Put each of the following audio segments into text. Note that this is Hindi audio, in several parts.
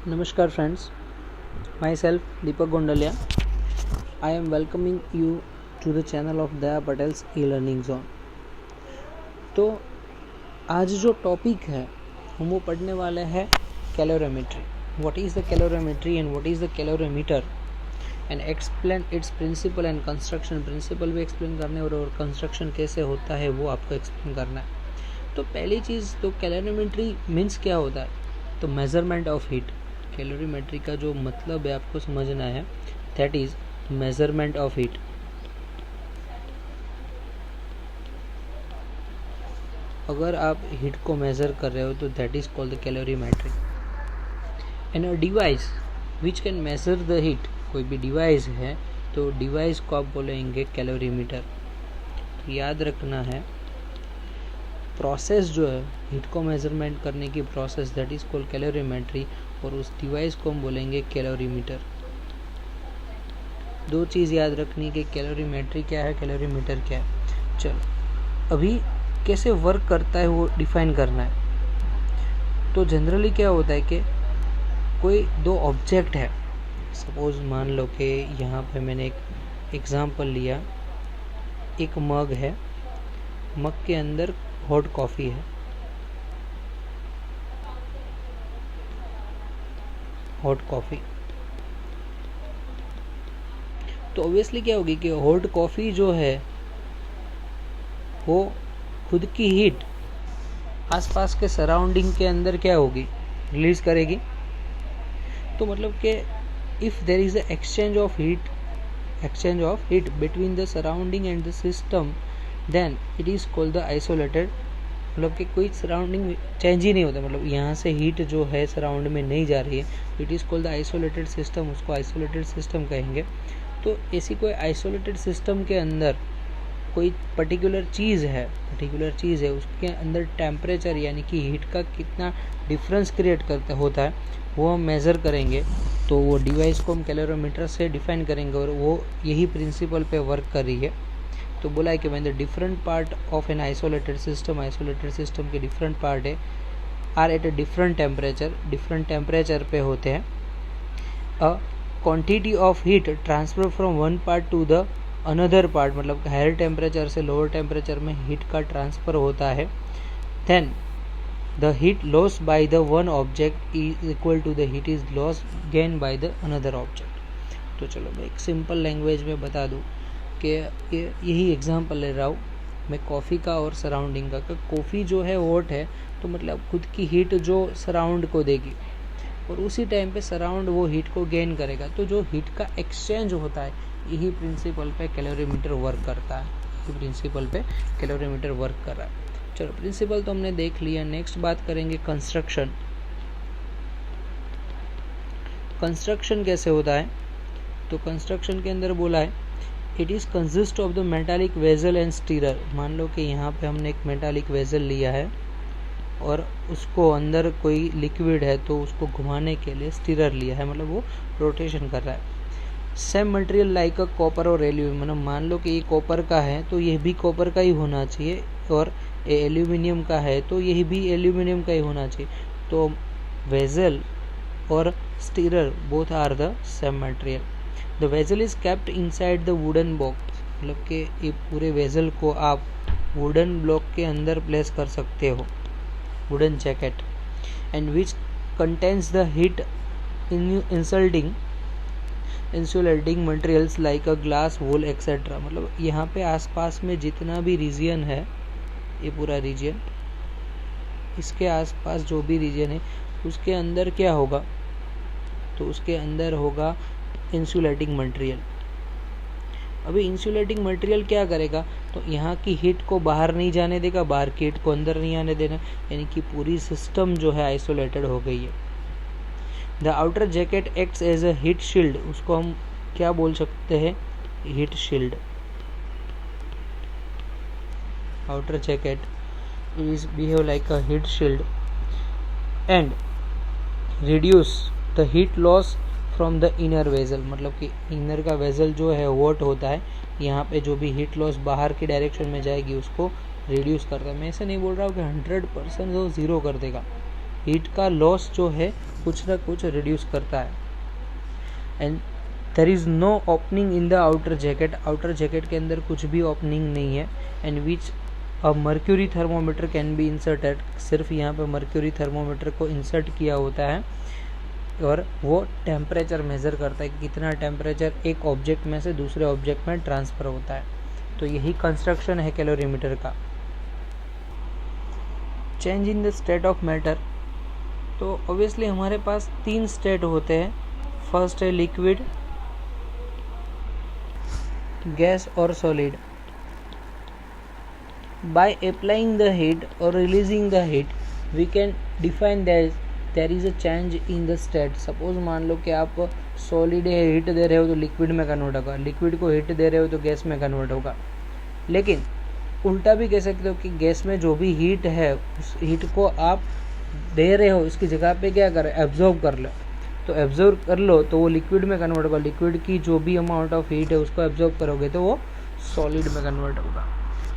Namaskar friends, myself Deepak Gondalia. I am welcoming you to the channel of Daya Patel's e-learning zone. तो आज जो टॉपिक है हम वो पढ़ने वाले हैं calorimetry. What is the calorimetry and what is the calorimeter and explain its principle and construction. Principle भी explain करने और construction कैसे होता है वो आपको explain करना है. तो पहली चीज़ तो कैलोरीमेट्री मीन्स क्या होता है, तो मेजरमेंट ऑफ हीट. कैलोरीमेट्री का जो मतलब है आपको समझना है, that is measurement of heat. अगर आप हीट को मेजर कर रहे हो तो that is called the calorimetry. And a device which can measure the heat, कोई भी डिवाइस है तो डिवाइस को आप बोलेंगे कैलोरीमीटर. तो याद रखना है प्रोसेस जो है हीट को मेजरमेंट करने की process, that is called calorimetry, और उस डिवाइस को हम बोलेंगे कैलोरीमीटर. दो चीज़ याद रखनी कि कैलोरीमेट्री क्या है, कैलोरीमीटर क्या है. चलो अभी कैसे वर्क करता है वो डिफाइन करना है. तो जनरली क्या होता है कि कोई दो ऑब्जेक्ट है, सपोज मान लो कि यहाँ पे मैंने एक एग्जांपल लिया, एक मग है, मग के अंदर हॉट कॉफ़ी है, हॉट कॉफ़ी. तो ऑब्वियसली क्या होगी कि हॉट कॉफ़ी जो है वो खुद की हीट आसपास के सराउंडिंग के अंदर क्या होगी, रिलीज करेगी. तो मतलब कि if there is a exchange of heat between the surrounding and the system, then it is called the isolated. मतलब कि कोई सराउंडिंग चेंज ही नहीं होता, मतलब यहाँ से हीट जो है सराउंड में नहीं जा रही है, it is called the isolated system. उसको आइसोलेटेड सिस्टम कहेंगे. तो ऐसी कोई आइसोलेटेड सिस्टम के अंदर कोई पर्टिकुलर चीज़ है, उसके अंदर टेम्परेचर यानी कि हीट का कितना डिफरेंस क्रिएट करता होता है वो हम मेज़र करेंगे. तो वो डिवाइस को हम कैलोरीमीटर से डिफाइन करेंगे और वो यही प्रिंसिपल पे वर्क कर रही है. तो बोला है कि when the different part of an isolated system के डिफरेंट पार्ट है are at a different temperature पे होते हैं, a quantity of heat transfer from one part to the another part, मतलब हायर टेम्परेचर से लोअर टेम्परेचर में हीट का ट्रांसफ़र होता है. Then the heat loss by the one object is equal to the heat is loss gain by the another object. तो चलो मैं एक सिंपल लैंग्वेज में बता दूँ कि यही एग्जांपल ले रहा हूँ मैं कॉफ़ी का और सराउंडिंग का. कॉफ़ी जो है हॉट है तो मतलब खुद की हीट जो सराउंड को देगी और उसी टाइम पे सराउंड वो हीट को गेन करेगा. तो जो हीट का एक्सचेंज होता है यही प्रिंसिपल पे कैलोरीमीटर वर्क करता है, चलो प्रिंसिपल तो हमने देख लिया. नेक्स्ट बात करेंगे कंस्ट्रक्शन. कंस्ट्रक्शन कैसे होता है, तो कंस्ट्रक्शन के अंदर बोला है it is consist of the metallic vessel and stirrer. मान लो कि यहाँ पे हमने एक मेटालिक वेजल लिया है और उसको अंदर कोई लिक्विड है तो उसको घुमाने के लिए स्टीरर लिया है, मतलब वो रोटेशन कर रहा है. Same material like a copper और एल्यूमिनियम, मतलब मान लो कि ये कॉपर का है तो यह भी कॉपर का ही होना चाहिए, और एल्यूमिनियम का है तो यही भी एल्यूमिनियम का ही होना चाहिए. तो वेजल और stirrer both are the same material. The vessel is kept inside the wooden box, मतलब कि ये पूरे वेजल को आप वुडन ब्लॉक के अंदर प्लेस कर सकते हो, wooden jacket, and which contains the heat insulating materials like a glass, wool etcetera. मतलब यहाँ पे आसपास में जितना भी रीजन है, ये पूरा रीजन, इसके आसपास जो भी रीजन है उसके अंदर क्या होगा, तो उसके अंदर होगा इंसुलेटिंग मटेरियल. अभी इंसुलेटिंग मटेरियल क्या करेगा, तो यहाँ की हीट को बाहर नहीं जाने देगा, बाहर की हीट को अंदर नहीं आने देना, यानी कि पूरी सिस्टम जो है आइसोलेटेड हो गई है. The outer jacket acts as a heat shield, उसको हम क्या बोल सकते हैं, heat shield. Outer jacket is behave like a heat shield and reduce the heat loss from the inner vessel. मतलब कि इनर का वेजल जो है हॉट होता है, यहाँ पे जो भी हीट लॉस बाहर की डायरेक्शन में जाएगी उसको रिड्यूस करता है. मैं ऐसे नहीं बोल रहा हूँ कि 100% वो ज़ीरो कर देगा, हीट का लॉस जो है कुछ ना कुछ रिड्यूस करता है। And there is no opening in the outer jacket, outer jacket के अंदर कुछ भी ओपनिंग नहीं है। And which a mercury thermometer can be inserted, सिर्फ यहाँ पे मर्क्यूरी थर्मोमीटर को इंसर्ट किया होता है और वो टेम्परेचर मेज़र करता है कि कितना टेम्परेचर एक ऑब्जेक्ट में से दूसरे ऑब्जेक्ट में ट्रांसफ़र होता है। तो यही कंस्ट्रक्शन है कैलोरीमीटर का। Change in the state of matter, तो ऑब्वियसली हमारे पास 3 स्टेट होते हैं। फर्स्ट है लिक्विड, गैस और solid. By applying the heat और releasing the heat we can define there is a change in the state. Suppose मान लो कि आप सॉलिड है हीट दे रहे हो तो लिक्विड में कन्वर्ट होगा, लिक्विड को हीट दे रहे हो तो गैस में कन्वर्ट होगा। लेकिन उल्टा भी कह सकते हो कि गैस में जो भी हीट है उस हीट को आप दे रहे हो इसकी जगह पे क्या करें, एब्जॉर्ब कर लो। तो एब्जॉर्ब कर लो तो वो लिक्विड में कन्वर्ट होगा, लिक्विड की जो भी अमाउंट ऑफ हीट है उसको एब्जॉर्ब करोगे तो वो सॉलिड में कन्वर्ट होगा।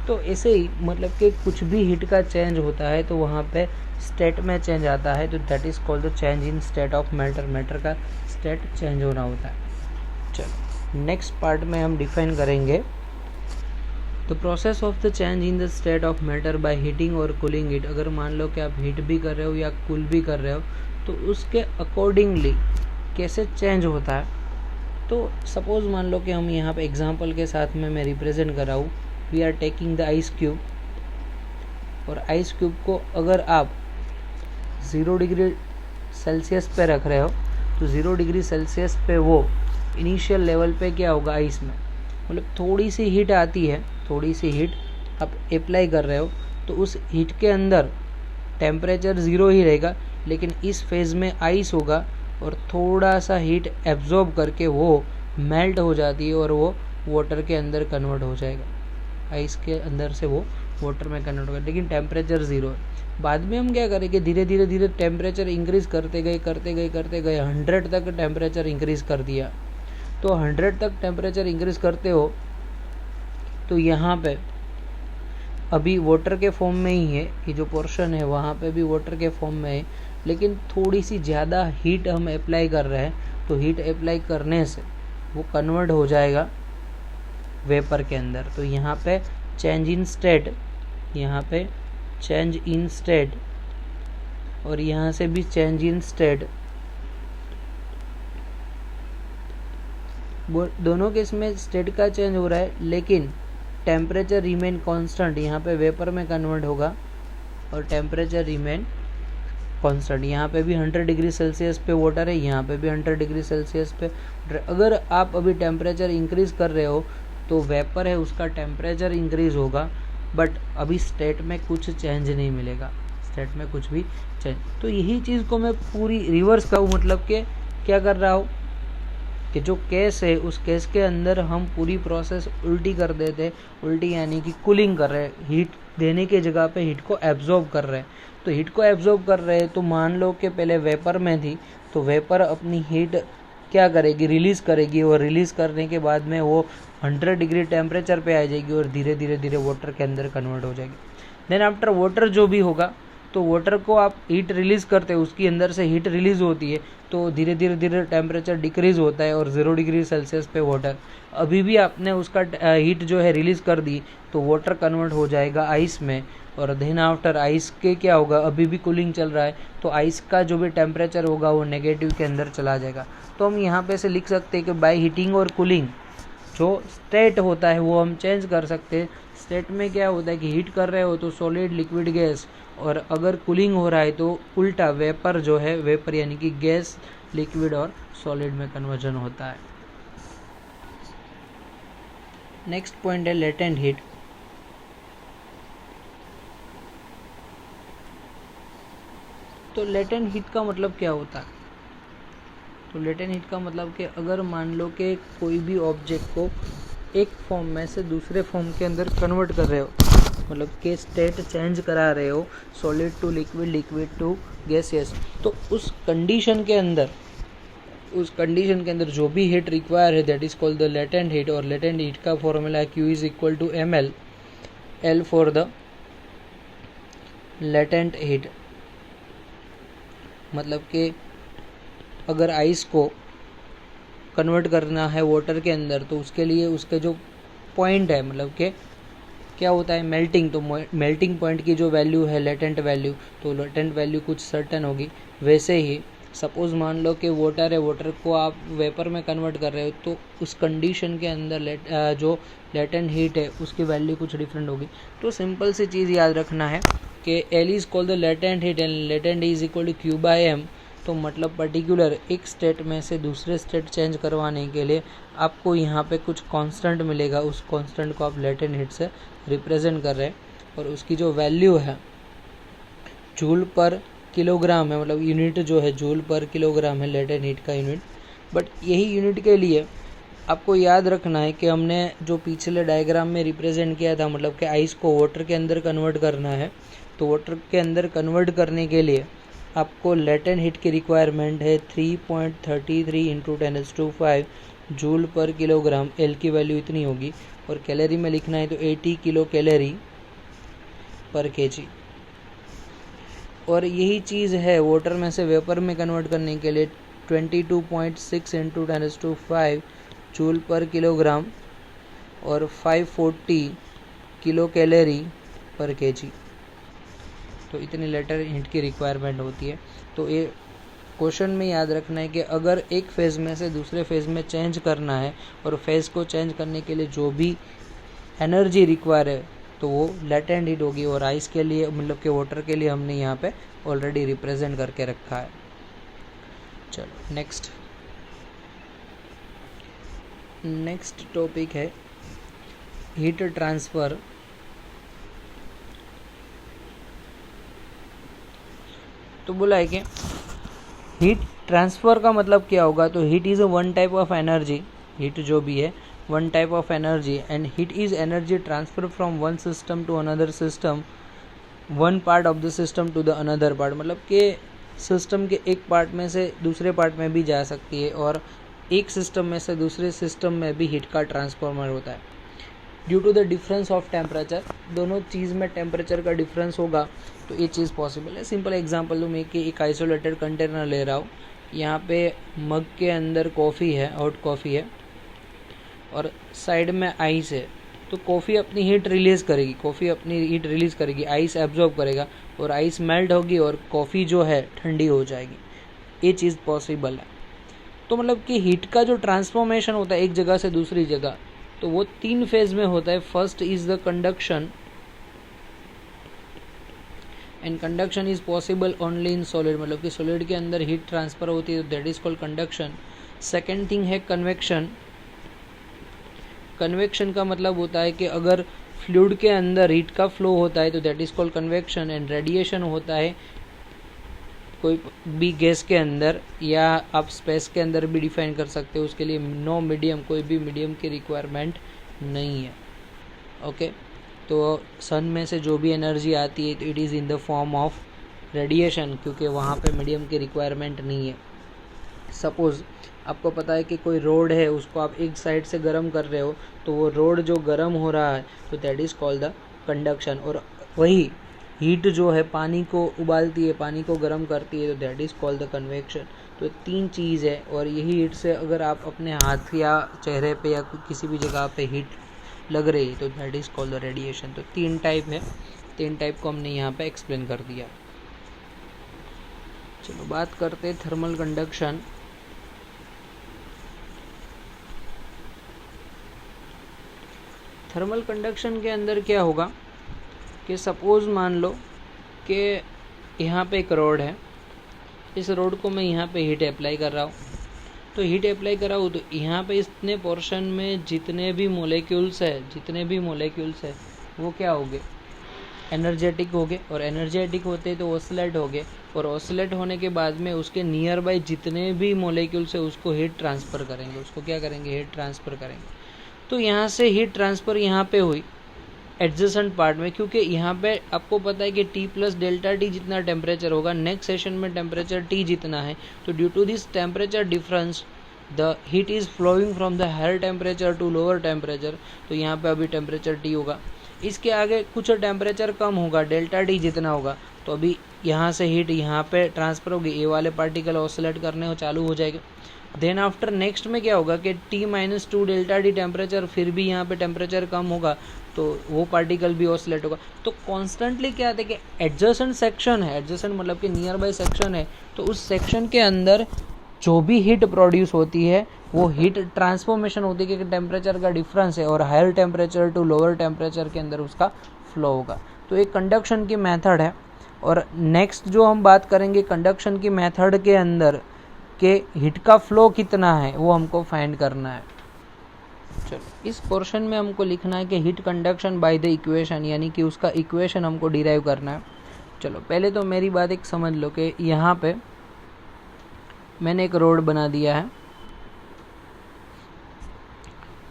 तो ऐसे ही मतलब कि कुछ भी हीट का चेंज होता है तो वहाँ पे स्टेट में चेंज आता है, तो that is called the change in state of matter. Matter का स्टेट चेंज होना होता है। चलो नेक्स्ट पार्ट में हम डिफाइन करेंगे the process of the change in the state of matter by heating और कूलिंग इट। अगर मान लो कि आप हीट भी कर रहे हो या कूल भी कर रहे हो तो उसके अकॉर्डिंगली कैसे चेंज होता है। तो सपोज मान लो कि हम यहाँ पे एग्जांपल के साथ में मैं रिप्रेजेंट कर रहा हूँ। We are taking the ice cube, और आइस क्यूब को अगर आप 0 डिग्री सेल्सियस पे रख रहे हो तो 0 डिग्री सेल्सियस पे वो इनिशियल लेवल पे क्या होगा, आइस में मतलब थोड़ी सी हीट आती है, थोड़ी सी हीट आप अप्लाई कर रहे हो तो उस हीट के अंदर टेम्परेचर 0 ही रहेगा, लेकिन इस फेज़ में आइस होगा और थोड़ा सा हीट एब्जॉर्ब करके वो मेल्ट हो जाती है और वो वाटर के अंदर कन्वर्ट हो जाएगा। आइस के अंदर से वो वाटर में कन्वर्ट होगा, लेकिन टेम्परेचर 0 है। बाद में हम क्या करेंगे, धीरे धीरे टेम्परेचर इंक्रीज़ करते गए 100 तक टेम्परेचर इंक्रीज़ कर दिया। तो 100 तक टेम्परेचर इंक्रीज़ करते हो तो यहाँ पे अभी वाटर के फॉर्म में ही है, ये जो पोर्शन है वहाँ पे भी वाटर के फॉर्म में है, लेकिन थोड़ी सी ज़्यादा हीट हम अप्लाई कर रहे हैं। तो हीट अप्लाई करने से वो कन्वर्ट हो जाएगा वेपर के अंदर। तो यहाँ पे चेंज इन स्टेट, यहाँ पे चेंज इन स्टेट और यहाँ से भी चेंज इन स्टेट, दोनों केस में स्टेट का चेंज हो रहा है, लेकिन टेम्परेचर रिमेन कांस्टेंट। यहाँ पे वेपर में कन्वर्ट होगा और टेम्परेचर रिमेन कांस्टेंट। यहाँ पे भी 100 डिग्री सेल्सियस पे वाटर है, यहाँ पे भी 100 डिग्री सेल्सियस पे। अगर आप अभी टेम्परेचर इंक्रीज़ कर रहे हो तो वेपर है उसका टेम्परेचर इंक्रीज़ होगा, बट अभी स्टेट में कुछ चेंज नहीं मिलेगा, स्टेट में कुछ भी चेंज। तो यही चीज़ को मैं पूरी रिवर्स करूँ, मतलब कि क्या कर रहा हूँ कि जो केस है उस केस के अंदर हम पूरी प्रोसेस उल्टी कर देते। उल्टी यानी कि कूलिंग कर रहे हैं, हीट देने की जगह पे हीट को एब्जॉर्ब कर रहे हैं। तो हीट को एब्जॉर्ब कर रहे हैं तो मान लो कि पहले वेपर में थी तो वेपर अपनी हीट क्या करेगी, रिलीज़ करेगी, और रिलीज़ करने के बाद में वो 100 डिग्री टेम्परेचर पे आ जाएगी और धीरे धीरे वाटर के अंदर कन्वर्ट हो जाएगी। देन आफ्टर वाटर जो भी होगा तो वाटर को आप हीट रिलीज़ करते हो, उसकी अंदर से हीट रिलीज़ होती है तो धीरे धीरे टेम्परेचर डिक्रीज़ होता है और 0 डिग्री सेल्सियस पे वाटर, अभी भी आपने उसका हीट जो है रिलीज़ कर दी तो वाटर कन्वर्ट हो जाएगा आइस में। और देन आफ्टर आइस के क्या होगा, अभी भी कूलिंग चल रहा है तो आइस का जो भी टेम्परेचर होगा वो नेगेटिव के अंदर चला जाएगा। तो हम यहाँ पे से लिख सकते हैं कि बाय हीटिंग और कूलिंग जो स्टेट होता है वो हम चेंज कर सकते हैं। स्टेट में क्या होता है कि हीट कर रहे हो तो सॉलिड, लिक्विड, गैस, और अगर कूलिंग हो रहा है तो उल्टा वेपर जो है, वेपर यानी कि गैस, लिक्विड और सॉलिड में कन्वर्जन होता है। नेक्स्ट पॉइंट है लेटेंट हीट। तो लेटेंट हीट का मतलब क्या होता है, तो लेटेंट हीट का मतलब कि अगर मान लो कि कोई भी ऑब्जेक्ट को एक फॉर्म में से दूसरे फॉर्म के अंदर कन्वर्ट कर रहे हो, मतलब कि स्टेट चेंज करा रहे हो, solid to liquid, liquid to gaseous, तो उस कंडीशन के अंदर जो भी हीट रिक्वायर है that is called the latent heat. और लेटेंट हीट का formula Q is equal to ml, L for the latent heat, मतलब कि अगर आइस को कन्वर्ट करना है वाटर के अंदर, तो उसके लिए उसके जो पॉइंट है, मतलब कि क्या होता है मेल्टिंग, तो मेल्टिंग पॉइंट की जो वैल्यू है लेटेंट वैल्यू, तो लेटेंट वैल्यू कुछ सर्टेन होगी। वैसे ही सपोज़ मान लो कि वाटर है, वाटर को आप वेपर में कन्वर्ट कर रहे हो, तो उस कंडीशन के अंदर जो लेटेंट हीट है उसकी वैल्यू कुछ डिफरेंट होगी। तो सिंपल सी चीज़ याद रखना है कि L is called the latent heat and latent is equal to Q/m। तो मतलब पर्टिकुलर एक स्टेट में से दूसरे स्टेट चेंज करवाने के लिए आपको यहाँ पे कुछ कांस्टेंट मिलेगा, उस कांस्टेंट को आप लेटेंट हीट से रिप्रेजेंट कर रहे हैं, और उसकी जो वैल्यू है जूल पर किलोग्राम है, मतलब यूनिट जो है जूल पर किलोग्राम है लेटेंट हीट का यूनिट। बट यही यूनिट के लिए आपको याद रखना है कि हमने जो पिछले डायग्राम में रिप्रेजेंट किया था, मतलब कि आइस को वाटर के अंदर कन्वर्ट करना है, तो वाटर के अंदर कन्वर्ट करने के लिए आपको लेटेंट हीट की रिक्वायरमेंट है 3.33 इंटू 10⁵ जूल पर किलोग्राम। एल की वैल्यू इतनी होगी, और कैलोरी में लिखना है तो 80 किलो कैलोरी पर केजी। और यही चीज़ है वाटर में से वेपर में कन्वर्ट करने के लिए 22.6 इंटू 10⁵ जूल पर किलोग्राम और 540 किलो कैलोरी पर केजी। तो इतनी लेटेंट हीट की रिक्वायरमेंट होती है। तो ये क्वेश्चन में याद रखना है कि अगर एक फेज़ में से दूसरे फेज़ में चेंज करना है, और फेज़ को चेंज करने के लिए जो भी एनर्जी रिक्वायर है तो वो लेटेंट हीट होगी, और आइस के लिए मतलब कि वाटर के लिए हमने यहाँ पे ऑलरेडी रिप्रेजेंट करके रखा है। चलो नेक्स्ट टॉपिक है हीट ट्रांसफ़र। तो बोला है कि हीट ट्रांसफ़र का मतलब क्या होगा, तो heat is a one type of energy, heat जो भी है one type of energy, and heat is energy transfer from one system to another system, one part of the system to the another part. मतलब कि सिस्टम के एक पार्ट में से दूसरे पार्ट में भी जा सकती है, और एक सिस्टम में से दूसरे सिस्टम में भी हीट का ट्रांसफॉर्मर होता है। Due to the difference of temperature, दोनों चीज़ में टेम्परेचर का डिफरेंस होगा तो ये चीज़ पॉसिबल है। सिंपल एग्जांपल लूँ मैं कि एक आइसोलेटेड कंटेनर ले रहा हूँ, यहाँ पे मग के अंदर कॉफ़ी है, हॉट कॉफ़ी है, और साइड में आइस है। तो कॉफ़ी अपनी हीट रिलीज़ करेगी, आइस एब्जॉर्ब करेगा, और आइस मेल्ट होगी और कॉफ़ी जो है ठंडी हो जाएगी। ये चीज़ पॉसिबल है। तो मतलब कि हीट का जो ट्रांसफॉर्मेशन होता है एक जगह से दूसरी जगह, तो वो 3 फेज में होता है। First is the conduction, and conduction is possible only in solid, मतलब कि सॉलिड के अंदर हीट ट्रांसफर होती है, that is called conduction. Second thing है कन्वेक्शन। कन्वेक्शन का मतलब होता है कि अगर फ्लूइड के अंदर हीट का फ्लो होता है तो that is called convection. And radiation होता है कोई भी गैस के अंदर, या आप स्पेस के अंदर भी डिफाइन कर सकते हो, उसके लिए नो मीडियम, कोई भी मीडियम की रिक्वायरमेंट नहीं है। ओके, तो सन में से जो भी एनर्जी आती है तो it is in the form of radiation, क्योंकि वहाँ पे मीडियम की रिक्वायरमेंट नहीं है। सपोज़ आपको पता है कि कोई रोड है, उसको आप एक साइड से गर्म कर रहे हो, तो वो रोड जो गर्म हो रहा है तो that is called the conduction. और वही हीट जो है पानी को उबालती है, पानी को गर्म करती है, तो that is called the convection. तो 3 चीज़ है, और यही हीट से अगर आप अपने हाथ या चेहरे पे या किसी भी जगह पे हीट लग रही है तो that is called the radiation. तो 3 टाइप है, 3 टाइप को हमने यहाँ पे एक्सप्लेन कर दिया। चलो बात करते हैं थर्मल कंडक्शन। थर्मल कंडक्शन के अंदर क्या होगा कि सपोज़ मान लो कि यहाँ पे एक रोड है, इस रोड को मैं यहाँ पे हीट अप्लाई कर रहा हूँ। तो हीट अप्लाई कर रहा हूँ तो यहाँ पे इतने पोर्शन में जितने भी मोलेक्यूल्स है वो क्या हो गए, एनर्जेटिक हो गए, और एनर्जेटिक होते तो ऑसिलेट हो गए, और ऑसिलेट होने के बाद में उसके नियर बाय जितने भी मोलेक्यूल्स है उसको हीट ट्रांसफ़र करेंगे, उसको क्या करेंगे, हीट ट्रांसफ़र करेंगे। तो यहाँ से हीट ट्रांसफ़र यहाँ पे हुई एडजेसेंट पार्ट में, क्योंकि यहाँ पे आपको पता है कि T प्लस डेल्टा T जितना टेम्परेचर होगा, नेक्स्ट सेशन में टेम्परेचर T जितना है, तो due to this temperature difference the heat is flowing from the higher temperature to lower temperature. तो यहाँ पे अभी टेम्परेचर T होगा, इसके आगे कुछ टेम्परेचर कम होगा, डेल्टा T जितना होगा, तो अभी यहाँ से हीट यहाँ पे ट्रांसफ़र होगी, ए वाले पार्टिकल ऑसिलेट करने हो चालू हो जाएगा। देन आफ्टर नेक्स्ट में क्या होगा कि T-2 डेल्टा टी टेम्परेचर, फिर भी यहाँ पे टेम्परेचर कम होगा तो वो पार्टिकल भी ऑसिलेट होगा। तो कॉन्स्टेंटली क्या है कि एडजेसेंट सेक्शन है, एडजेसेंट मतलब कि नियर बाय सेक्शन है, तो उस सेक्शन के अंदर जो भी हीट प्रोड्यूस होती है वो हीट ट्रांसफॉर्मेशन होती है कि टेम्परेचर का डिफरेंस है और higher temperature to lower temperature के अंदर उसका फ्लो होगा। तो एक कंडक्शन की मेथड है। और नेक्स्ट जो हम बात करेंगे कंडक्शन की मेथड के अंदर के हीट का फ्लो कितना है वो हमको फाइंड करना है। चलो इस पोर्शन में हमको लिखना है कि heat conduction by the equation, यानी कि उसका इक्वेशन हमको डिराइव करना है। चलो पहले तो मेरी बात एक समझ लो कि यहाँ पे मैंने एक रोड बना दिया है,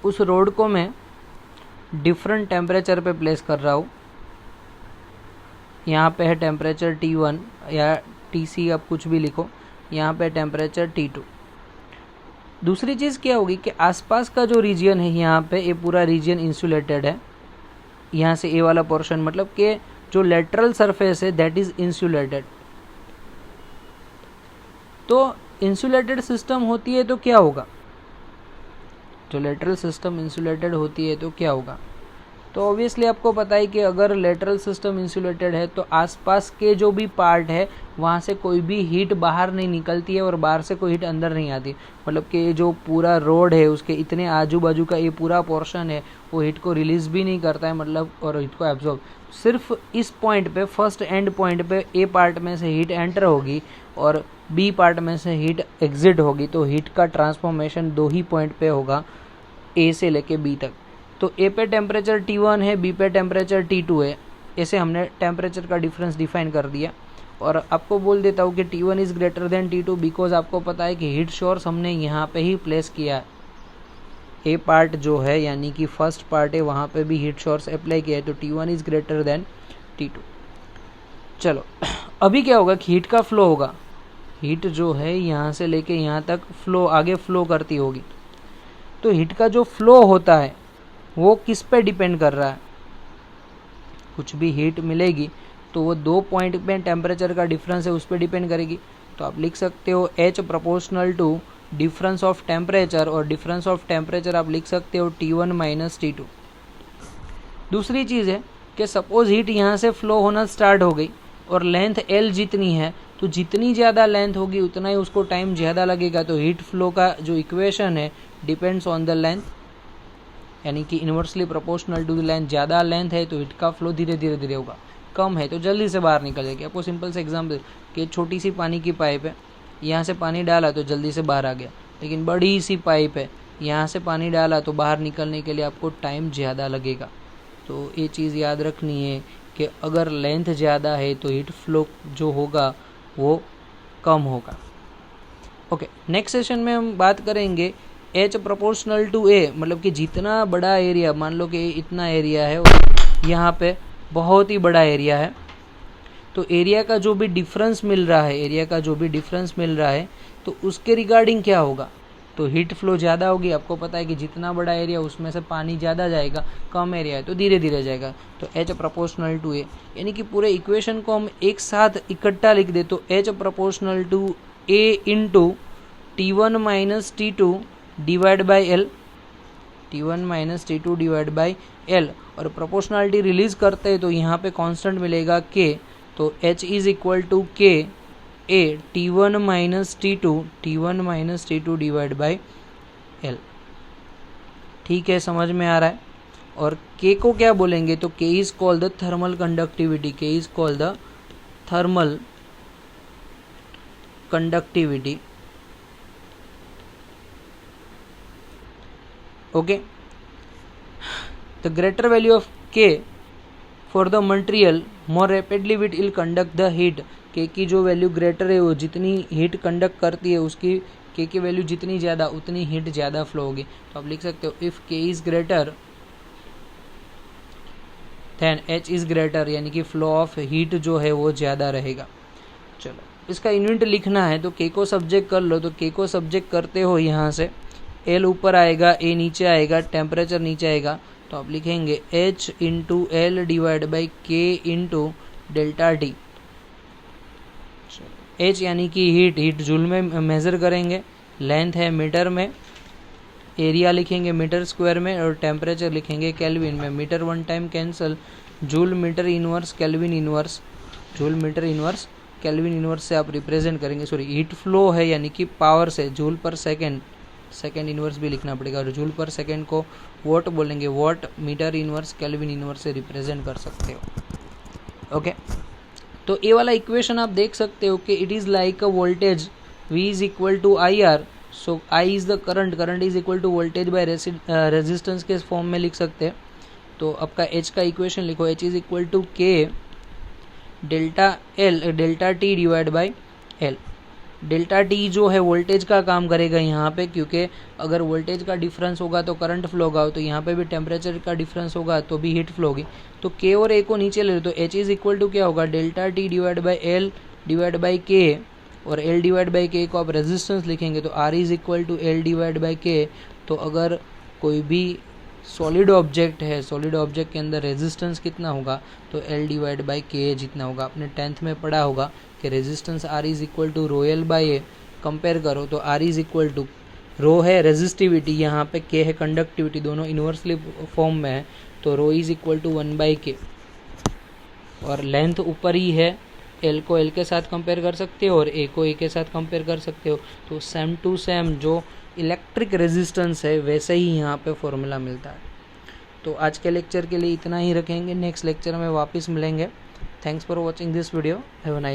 उस रोड को मैं डिफरेंट टेम्परेचर पे प्लेस कर रहा हूँ। यहाँ पे है टेम्परेचर T1 या TC, आप कुछ भी लिखो, यहाँ पे टेम्परेचर T2। दूसरी चीज़ क्या होगी कि आसपास का जो रीजन है यहाँ पे, ये पूरा रीजन इंसुलेटेड है। यहाँ से ए वाला पोर्शन मतलब कि जो लेटरल सरफेस है दैट इज़ इंसुलेटेड। तो इंसुलेटेड सिस्टम होती है तो क्या होगा, जो लेटरल सिस्टम इंसुलेटेड होती है तो क्या होगा, तो ऑब्वियसली आपको पता है कि अगर लेटरल सिस्टम इंसुलेटेड है तो आसपास के जो भी पार्ट है वहाँ से कोई भी हीट बाहर नहीं निकलती है और बाहर से कोई हीट अंदर नहीं आती। मतलब कि जो पूरा रोड है उसके इतने आजू बाजू का ये पूरा पोर्शन है वो हीट को रिलीज भी नहीं करता है, मतलब और हीट को एब्जॉर्ब। सिर्फ इस पॉइंट पे, फर्स्ट एंड पॉइंट पे ए पार्ट में से हीट एंटर होगी और बी पार्ट में से हीट एग्जिट होगी। तो हीट का ट्रांसफॉर्मेशन दो ही पॉइंट पे होगा, ए से लेके बी तक। तो ए पे टेम्परेचर T1 है, बी पे टेम्परेचर T2 है। ऐसे हमने टेम्परेचर का डिफरेंस डिफाइन कर दिया। और आपको बोल देता हूँ कि T1 is greater than T2 because आपको पता है कि हीट सोर्स हमने यहाँ पे ही प्लेस किया है। ए पार्ट जो है यानी कि फर्स्ट पार्ट है वहाँ पे भी हीट सोर्स अप्लाई किया है, तो T1 is greater than T2। चलो अभी क्या होगा कि हीट का फ्लो होगा। हीट जो है यहाँ से लेके यहाँ तक फ्लो, आगे फ्लो करती होगी। तो हीट का जो फ्लो होता है वो किस पे डिपेंड कर रहा है, कुछ भी हीट मिलेगी तो वो दो पॉइंट पे टेम्परेचर का डिफरेंस है उस पर डिपेंड करेगी। तो आप लिख सकते हो H proportional to difference of temperature, और डिफरेंस ऑफ टेम्परेचर आप लिख सकते हो T1 माइनस T2। दूसरी चीज़ है कि सपोज हीट यहाँ से फ्लो होना स्टार्ट हो गई और लेंथ L जितनी है, तो जितनी ज़्यादा लेंथ होगी उतना ही उसको टाइम ज़्यादा लगेगा। तो हीट फ्लो का जो इक्वेशन है डिपेंड्स ऑन द लेंथ, यानी कि inversely proportional to the length. ज़्यादा लेंथ है तो हीट का फ्लो धीरे धीरे धीरे होगा, कम है तो जल्दी से बाहर निकल जाएगी। आपको सिंपल से एग्जांपल कि छोटी सी पानी की पाइप है, यहाँ से पानी डाला तो जल्दी से बाहर आ गया, लेकिन बड़ी सी पाइप है, यहाँ से पानी डाला तो बाहर निकलने के लिए आपको टाइम ज़्यादा लगेगा। तो ये चीज़ याद रखनी है कि अगर लेंथ ज़्यादा है तो हीट फ्लो जो होगा वो कम होगा। ओके, नेक्स्ट सेशन में हम बात करेंगे H प्रोपोर्शनल टू A, मतलब कि जितना बड़ा एरिया, मान लो कि इतना एरिया है और यहाँ पे बहुत ही बड़ा एरिया है, तो एरिया का जो भी डिफरेंस मिल रहा है, एरिया का जो भी डिफरेंस मिल रहा है तो उसके रिगार्डिंग क्या होगा, तो हीट फ्लो ज़्यादा होगी। आपको पता है कि जितना बड़ा एरिया उसमें से पानी ज़्यादा जाएगा, कम एरिया है तो धीरे धीरे जाएगा। तो H प्रोपोर्शनल टू A, यानी कि पूरे इक्वेशन को हम एक साथ इकट्ठा लिख दे तो H proportional to A into T1 minus T2 divide by L, T1 minus T2 divide by L। और प्रोपोर्शनलिटी रिलीज करते हैं तो यहाँ पे कांस्टेंट मिलेगा K, तो H is equal to K A T1 minus T2 divide by L। ठीक है, समझ में आ रहा है। और K को क्या बोलेंगे, तो K is called the thermal conductivity, K is called the thermal conductivity. Okay, the greater value of K for the material more rapidly it will conduct the heat। K की जो वैल्यू ग्रेटर है वो जितनी हीट कंडक्ट करती है उसकी K की वैल्यू जितनी ज़्यादा उतनी हीट ज़्यादा फ्लो होगी। तो आप लिख सकते हो if K is greater than H is greater, यानी कि फ्लो ऑफ हीट जो है वो ज़्यादा रहेगा। चलो इसका यूनिट लिखना है तो K को सब्जेक्ट कर लो। तो K को सब्जेक्ट करते हो यहाँ से, L ऊपर आएगा, A नीचे आएगा, टेम्परेचर नीचे आएगा, तो आप लिखेंगे H into L divide by K into delta T। H यानी कि हीट जूल में मेज़र करेंगे, लेंथ है मीटर में, एरिया लिखेंगे मीटर स्क्वायर में और टेम्परेचर लिखेंगे केल्विन में। Metre one time cancel, joule metre inverse kelvin inverse, joule metre inverse kelvin inverse से आप रिप्रेजेंट करेंगे। सॉरी, हीट फ्लो है यानी कि पावर से, जूल पर सेकेंड, सेकेंड इनवर्स भी लिखना पड़ेगा, और जूल पर सेकेंड को वॉट बोलेंगे, watt meter inverse kelvin inverse से रिप्रेजेंट कर सकते हो। ओके, तो ये वाला इक्वेशन आप देख सकते हो कि it is like a voltage V is equal to IR, so I is the current, current is equal to voltage by resistance के फॉर्म में लिख सकते हैं। तो आपका H का इक्वेशन लिखो, H is equal to K delta T divide by L। Delta T जो है वोल्टेज का काम करेगा यहाँ पे, क्योंकि अगर वोल्टेज का डिफरेंस होगा तो करंट फ्लो होगा, तो यहाँ पे भी टेम्परेचर का डिफरेंस होगा तो भी हीट फ्लो होगी। तो के और ए को नीचे ले लो, तो एच इज इक्वल टू क्या होगा, delta T divide by L divide by के, और एल डिवाइड बाई के को आप रेजिस्टेंस लिखेंगे तो R is equal to L divide by K. तो अगर कोई भी सॉलिड ऑब्जेक्ट है, सॉलिड ऑब्जेक्ट के अंदर रेजिस्टेंस कितना होगा, तो एल डिवाइड बाई के जितना होगा। आपने 10th में पढ़ा होगा कि resistance R is equal to rho L by A. Compare करो तो R is equal to, rho है रेजिस्टिविटी, यहाँ पे के है कंडक्टिविटी, दोनों इन्वर्सली फॉर्म में है, तो रो इज इक्वल टू 1 बाई के, और लेंथ ऊपर ही है, एल को एल के साथ कंपेयर कर सकते हो और ए को ए के साथ कंपेयर कर सकते हो। तो सेम टू सेम जो इलेक्ट्रिक रेजिस्टेंस है वैसे ही यहाँ पे फॉर्मूला मिलता है। तो आज के लेक्चर के लिए इतना ही रखेंगे, नेक्स्ट लेक्चर में वापस मिलेंगे। Thanks for watching this video, have a nice